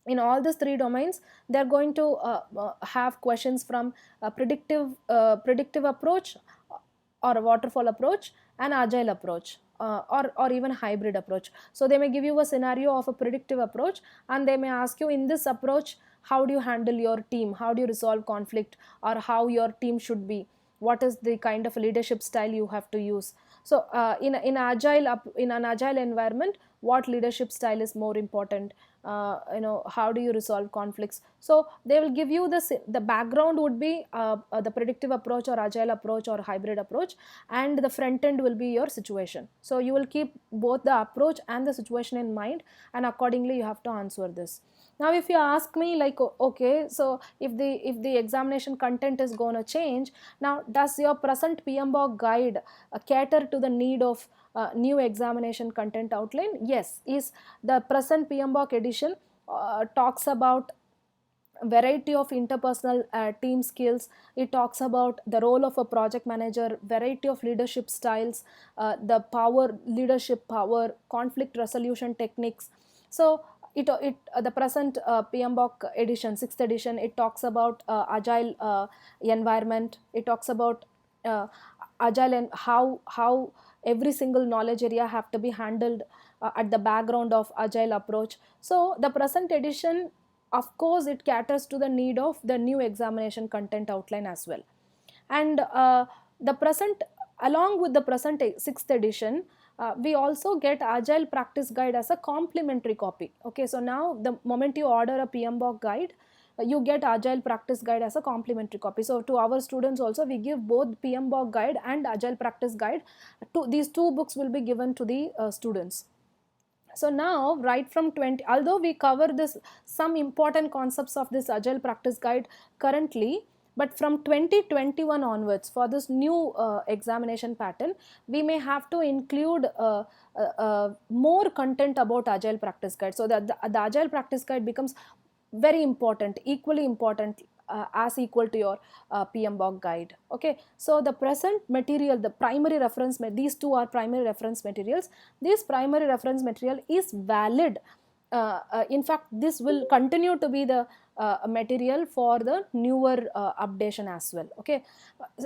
they are going to have questions from a predictive approach, or a waterfall approach, and agile approach, or even hybrid approach. So they may give you a scenario of a predictive approach, and they may ask you, in this approach, how do you handle your team, how do you resolve conflict, or how your team should be, what is the kind of leadership style you have to use. So in an agile environment, what leadership style is more important, how do you resolve conflicts. So they will give you the background would be the predictive approach or agile approach or hybrid approach, and the front end will be your situation. So you will keep both the approach and the situation in mind, and accordingly you have to answer this. Now if you ask me, like, okay, so if the examination content is going to change, now does your present PMBOK guide cater to the need of new examination content outline? Yes. Is the present PMBOK edition talks about variety of interpersonal team skills. It talks about the role of a project manager, variety of leadership styles, the power, leadership power, conflict resolution techniques. So the present PMBOK edition, 6th edition, it talks about agile environment. It talks about agile and how every single knowledge area have to be handled at the background of agile approach. So the present edition, of course, it caters to the need of the new examination content outline as well. And the present, along with the present 6th edition, we also get agile practice guide as a complimentary copy. Okay, so now the moment you order a PMBOK guide, you get agile practice guide as a complimentary copy. So to our students also, we give both PMBOK guide and agile practice guide. These two books will be given to the students. So now, right from 20, although we cover this some important concepts of this agile practice guide currently, but from 2021 onwards, for this new examination pattern, we may have to include more content about agile practice guide, so that the agile practice guide becomes very important, equally important, as equal to your PMBOK guide. Okay, so the present material, the primary reference, these two are primary reference materials. This primary reference material is valid. In fact, this will continue to be the material for the newer updation as well. Okay,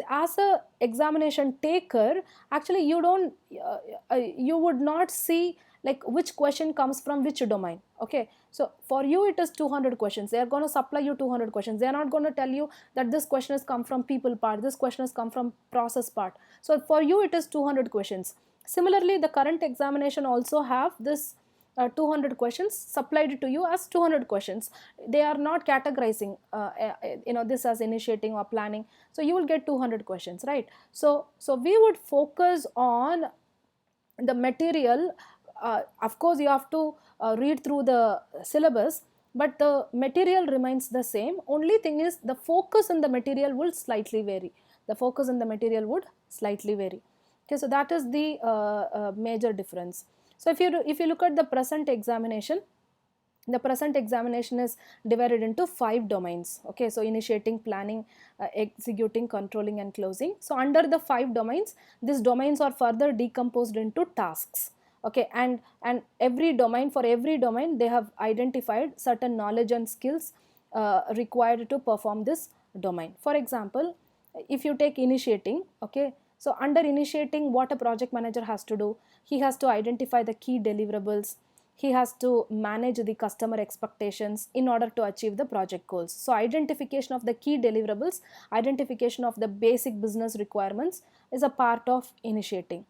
as a examination taker, actually you don't you would not see like which question comes from which domain. Okay, so for you it is 200 questions. They are going to supply you 200 questions. They are not going to tell you that this question has come from people part, this question has come from process part. So for you it is 200 questions. Similarly, the current examination also have this 200 questions supplied to you as 200 questions. They are not categorizing this as initiating or planning. So you will get 200 questions, right? So we would focus on the material. Of course you have to read through the syllabus, but the material remains the same. Only thing is the focus in the material will slightly vary. The focus in the material would slightly vary. Okay, so that is the major difference. So if you look at the present examination, the present examination is divided into 5 domains. Okay, so initiating, planning, executing, controlling and closing. So under the 5 domains, these domains are further decomposed into tasks. Okay, and every domain, for every domain they have identified certain knowledge and skills required to perform this domain. For example, if you take initiating, okay, so under initiating, what a project manager has to do, he has to identify the key deliverables, he has to manage the customer expectations in order to achieve the project goals. So identification of the key deliverables, identification of the basic business requirements is a part of initiating.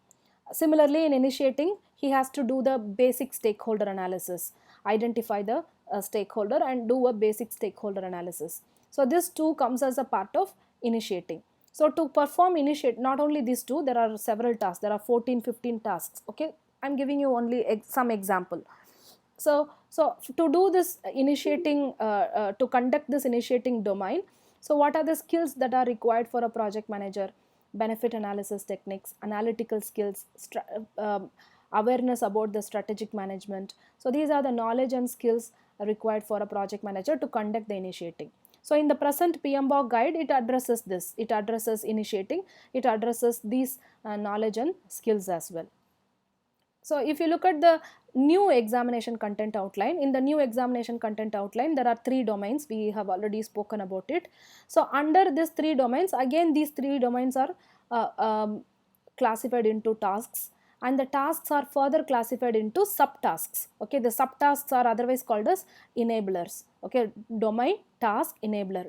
Similarly, in initiating, he has to do the basic stakeholder analysis, identify the stakeholder and do a basic stakeholder analysis. So this too comes as a part of initiating. So to perform initiate, not only these two, there are several tasks. There are 14-15 tasks. Okay, I'm giving you only some example. So to do this initiating, to conduct this initiating domain, so what are the skills that are required for a project manager? Benefit analysis techniques, analytical skills, awareness about the strategic management. So these are the knowledge and skills required for a project manager to conduct the initiating. So in the present PMBOK guide, it addresses this. It addresses initiating. It addresses these knowledge and skills as well. So if you look at the new examination content outline, in the new examination content outline, there are 3 domains. We have already spoken about it. So under these 3 domains, again these 3 domains are classified into tasks, and the tasks are further classified into subtasks. Okay, the subtasks are otherwise called as enablers. Okay, domain, task, enabler.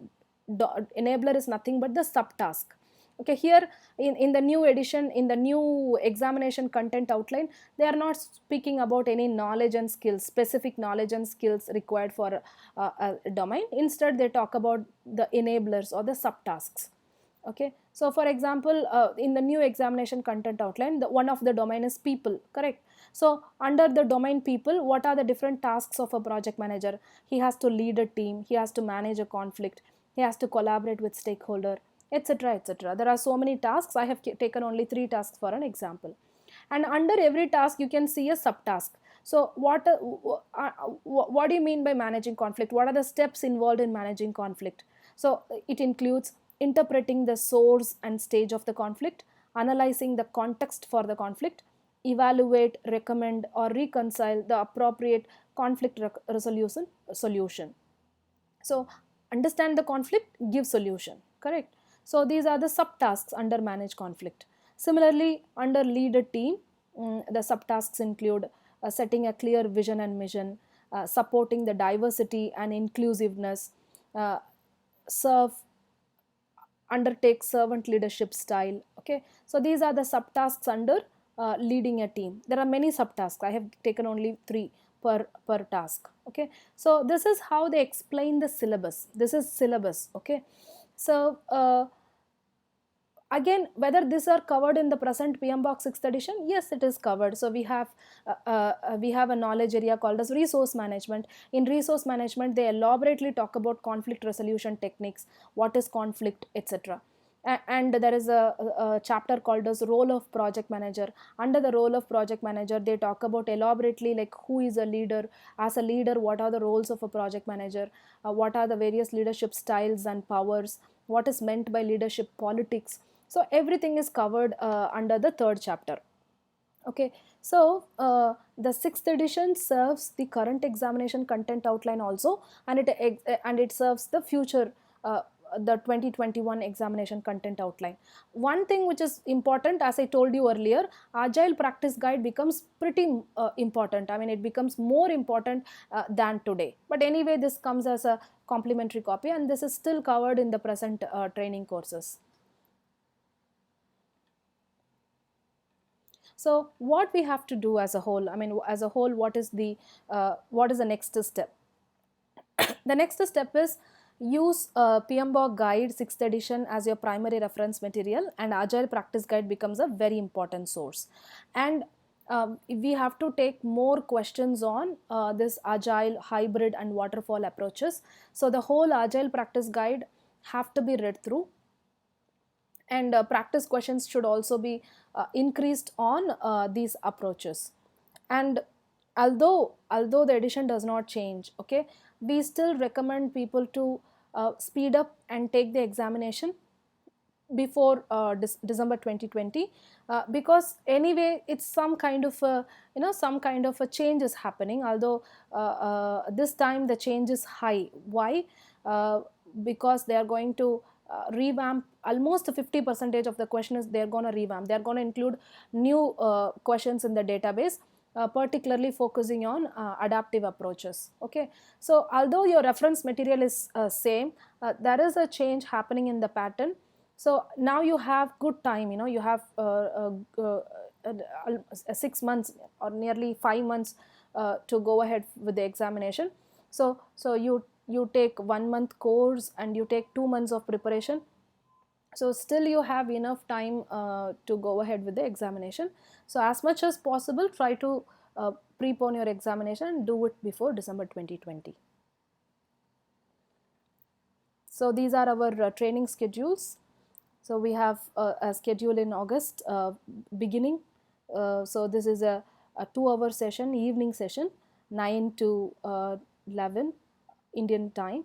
Enabler is nothing but the subtask. Okay, here in the new edition, in the new examination content outline, they are not speaking about any knowledge and skills, specific knowledge and skills required for a domain. Instead, they talk about the enablers or the subtasks. Okay, so for example, in the new examination content outline, one of the domain is people, correct? So under the domain people, what are the different tasks of a project manager? He has to lead a team, he has to manage a conflict, he has to collaborate with stakeholder, etc, etc. There are so many tasks. I have taken only 3 tasks for an example, and under every task you can see a subtask. So what do you mean by managing conflict? What are the steps involved in managing conflict? So it includes interpreting the source and stage of the conflict, analyzing the context for the conflict, evaluate, recommend, or reconcile the appropriate conflict resolution solution. So understand the conflict, give solution, correct? So these are the subtasks under manage conflict. Similarly, under lead a team, the subtasks include setting a clear vision and mission, supporting the diversity and inclusiveness, uh, serve undertake servant leadership style. Okay, so these are the subtasks under leading a team. There are many subtasks. I have taken only 3 per task. Okay, so this is how they explain the syllabus. This is syllabus. Okay, so again, whether these are covered in the present PMBOK 6th edition, yes, it is covered. So we have a knowledge area called as resource management. In resource management, they elaborately talk about conflict resolution techniques, what is conflict, etc. And there is a chapter called as role of project manager. Under the role of project manager, they talk about elaborately, like who is a leader. As a leader, what are the roles of a project manager, what are the various leadership styles and powers, what is meant by leadership politics. So everything is covered under the 3rd chapter. Okay, so the 6th edition serves the current examination content outline also, and it serves the future, the 2021 examination content outline. One thing which is important, as I told you earlier, agile practice guide becomes pretty important. I mean, it becomes more important than today. But anyway, this comes as a complimentary copy, and this is still covered in the present training courses. So what we have to do as a whole, I mean, as a whole, what is the next step? The next step is use PMBOK guide 6th edition as your primary reference material, and agile practice guide becomes a very important source. And we have to take more questions on this agile, hybrid, and waterfall approaches. So the whole agile practice guide have to be read through, and practice questions should also be increased on these approaches. And although the edition does not change, okay, we still recommend people to speed up and take the examination before December 2020, because anyway it's some kind of a, some kind of a change is happening. Although this time the change is high. Why? Because they are going to revamp almost 50% of the questions. They're going to revamp, they're going to include new questions in the database, particularly focusing on adaptive approaches. Okay, so although your reference material is same, there is a change happening in the pattern. So now you have good time, you have 6 months or nearly 5 months to go ahead with the examination. So you take 1 month course and you take 2 months of preparation. So still you have enough time to go ahead with the examination. So as much as possible, try to prepone your examination and do it before December 2020. So these are our training schedules. So we have a schedule in August beginning. So this is a 2-hour session, evening session, 9 to 11 Indian time,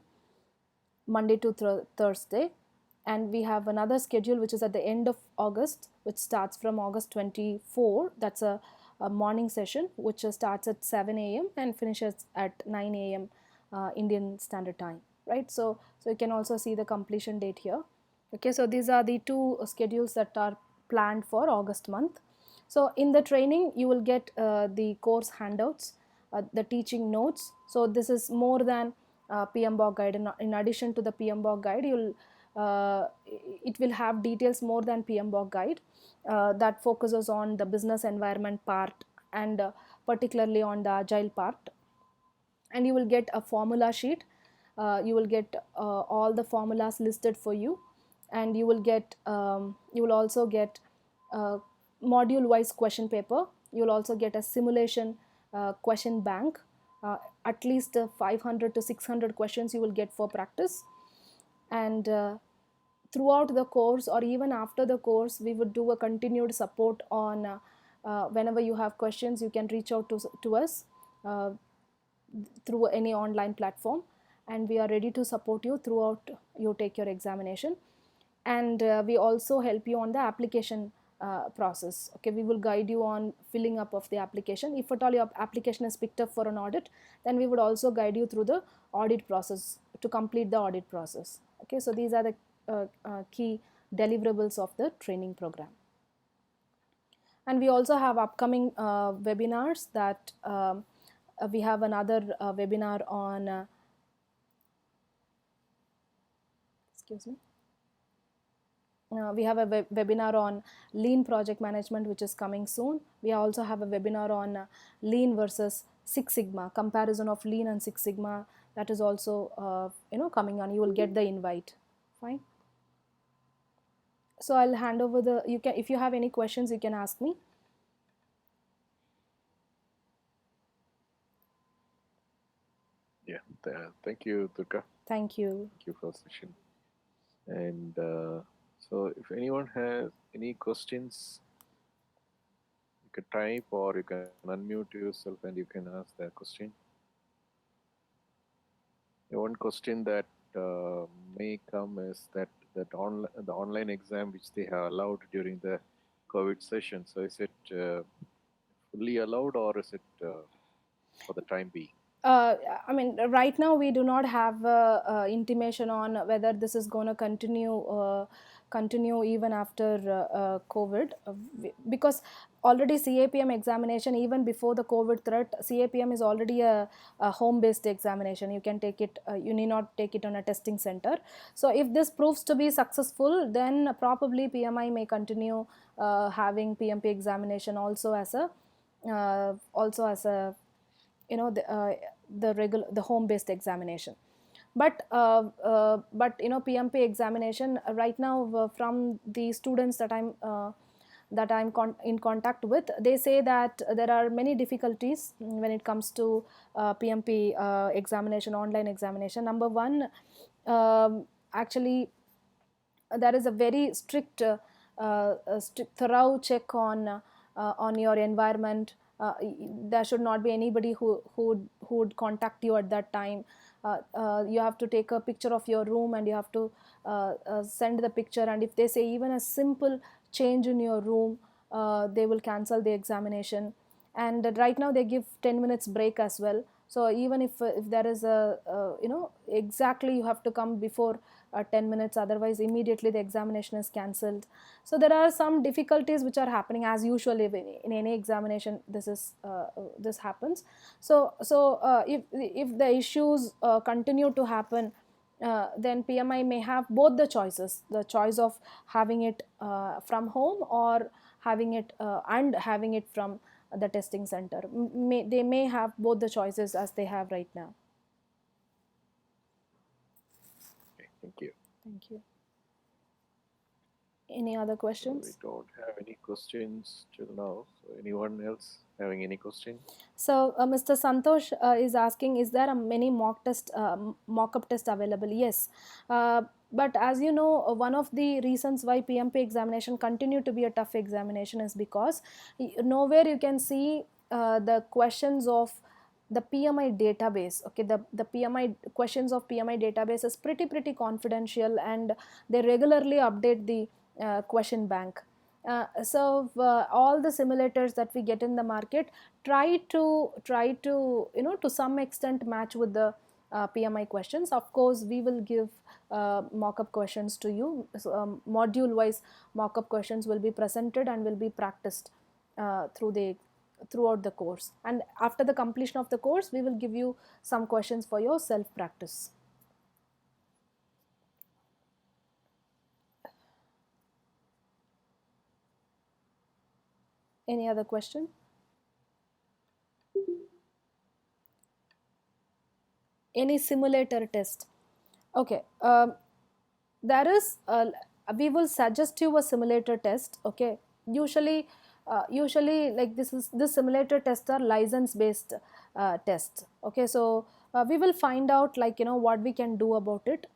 Monday to Thursday. And we have another schedule which is at the end of August, which starts from August 24. That's a morning session which starts at 7 a.m. and finishes at 9 a.m. Indian Standard Time, right? So you can also see the completion date here. Okay, so these are the 2 schedules that are planned for August month. So in the training, you will get the course handouts, the teaching notes. So this is more than PMBOK guide. In addition to the PMBOK guide, you'll it will have details more than PMBOK guide that focuses on the business environment part and particularly on the agile part. And you will get a formula sheet. You will get all the formulas listed for you, and you will get you will also get module wise question paper. You will also get a simulation question bank. At least 500 to 600 questions you will get for practice. And throughout the course or even after the course, we would do a continued support on whenever you have questions, you can reach out to us uh, through any online platform, and we are ready to support you throughout you take your examination. And we also help you on the application process. Okay, we will guide you on filling up of the application. If at all your application is picked up for an audit, then we would also guide you through the audit process to complete the audit process. Okay, so these are the key deliverables of the training program. And we also have upcoming webinars that we have another webinar on excuse me. We have a webinar on lean project management, which is coming soon. We also have a webinar on lean versus Six Sigma, comparison of lean and Six Sigma. That is also coming on. You will get the invite. Fine. So I'll hand over the, you can, if you have any questions, you can ask me. Yeah, thank you, Durga. Thank you. Thank you for the session. And so if anyone has any questions, you can type or you can unmute yourself and you can ask the question. One question that may come is that the online exam which they have allowed during the COVID session. So is it fully allowed or is it for the time being? I mean, right now we do not have intimation on whether this is going to continue even after COVID, because already CAPM examination, even before the COVID threat, CAPM is already a home-based examination. You can take it, you need not take it on a testing center. So if this proves to be successful, then probably PMI may continue having PMP examination also as a the home-based examination. But PMP examination right now, from the students that I'm in contact with, they say that there are many difficulties when it comes to PMP examination, online examination. Number one, actually there is a very strict thorough check on your environment. There should not be anybody who would contact you at that time. You have to take a picture of your room and you have to send the picture, and if they say even a simple change in your room, they will cancel the examination. And right now they give 10 minutes break as well. So even if there is a exactly you have to come before 10 minutes, otherwise immediately the examination is cancelled. So there are some difficulties which are happening as usual in any examination. This happens. So if the issues continue to happen, then PMI may have both the choices, the choice of having it from home or having it from the testing center. They may have both the choices as they have right now. Okay, thank you. Thank you. Any other questions? So we don't have any questions till now. So anyone else having any question? So Mr. Santosh is asking, is there a mini mock-up test available? Yes. But as you know, one of the reasons why PMP examination continue to be a tough examination is because nowhere you can see the questions of the PMI database. Okay, the PMI questions of PMI database is pretty confidential, and they regularly update the question bank. So all the simulators that we get in the market try to to some extent match with the PMI questions. Of course, we will give mock-up questions to you. So, module-wise mock-up questions will be presented and will be practiced throughout the course. And after the completion of the course, we will give you some questions for your self-practice. Any other question? Any simulator test? Okay. There is we will suggest you a simulator test. Okay. Usually like this simulator tests are license based tests. Okay. So we will find out, like, what we can do about it.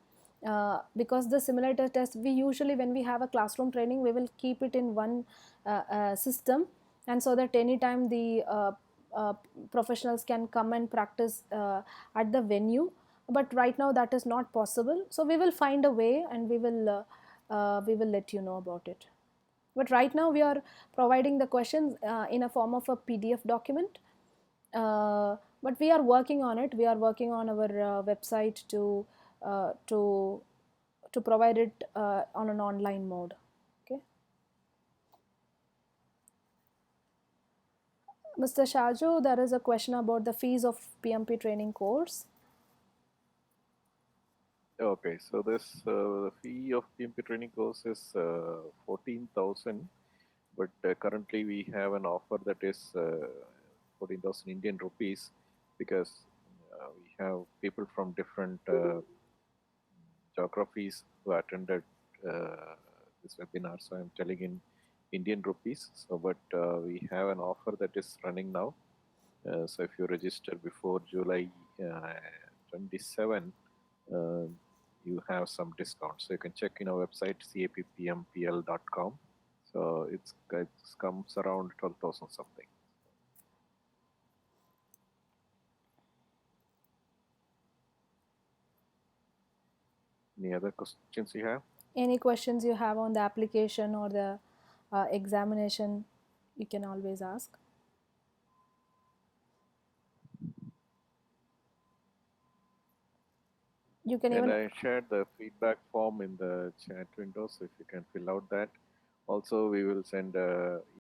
Because the simulator test, we usually, when we have a classroom training, we will keep it in one system, and so that anytime the uh, professionals can come and practice at the venue. But right now that is not possible, so we will find a way, and we will let you know about it. But right now we are providing the questions in a form of a PDF document. But we are working on it. We are working on our website to uh, to to provide it on an online mode. Okay. Mr. Shaju, there is a question about the fees of PMP training course. Okay, so this the fee of PMP training course is 14,000, but currently we have an offer that is 14,000 Indian rupees, because we have people from different geographies who attended this webinar. So I'm telling in Indian rupees. So, but we have an offer that is running now. So if you register before July 27, uh, you have some discount. So you can check in our website, cappmpl.com. So it comes around 12,000 something. Any other questions you have? Any questions you have on the application or the examination, you can always ask. You can And even I shared the feedback form in the chat window, so if you can fill out that. Also, we will send a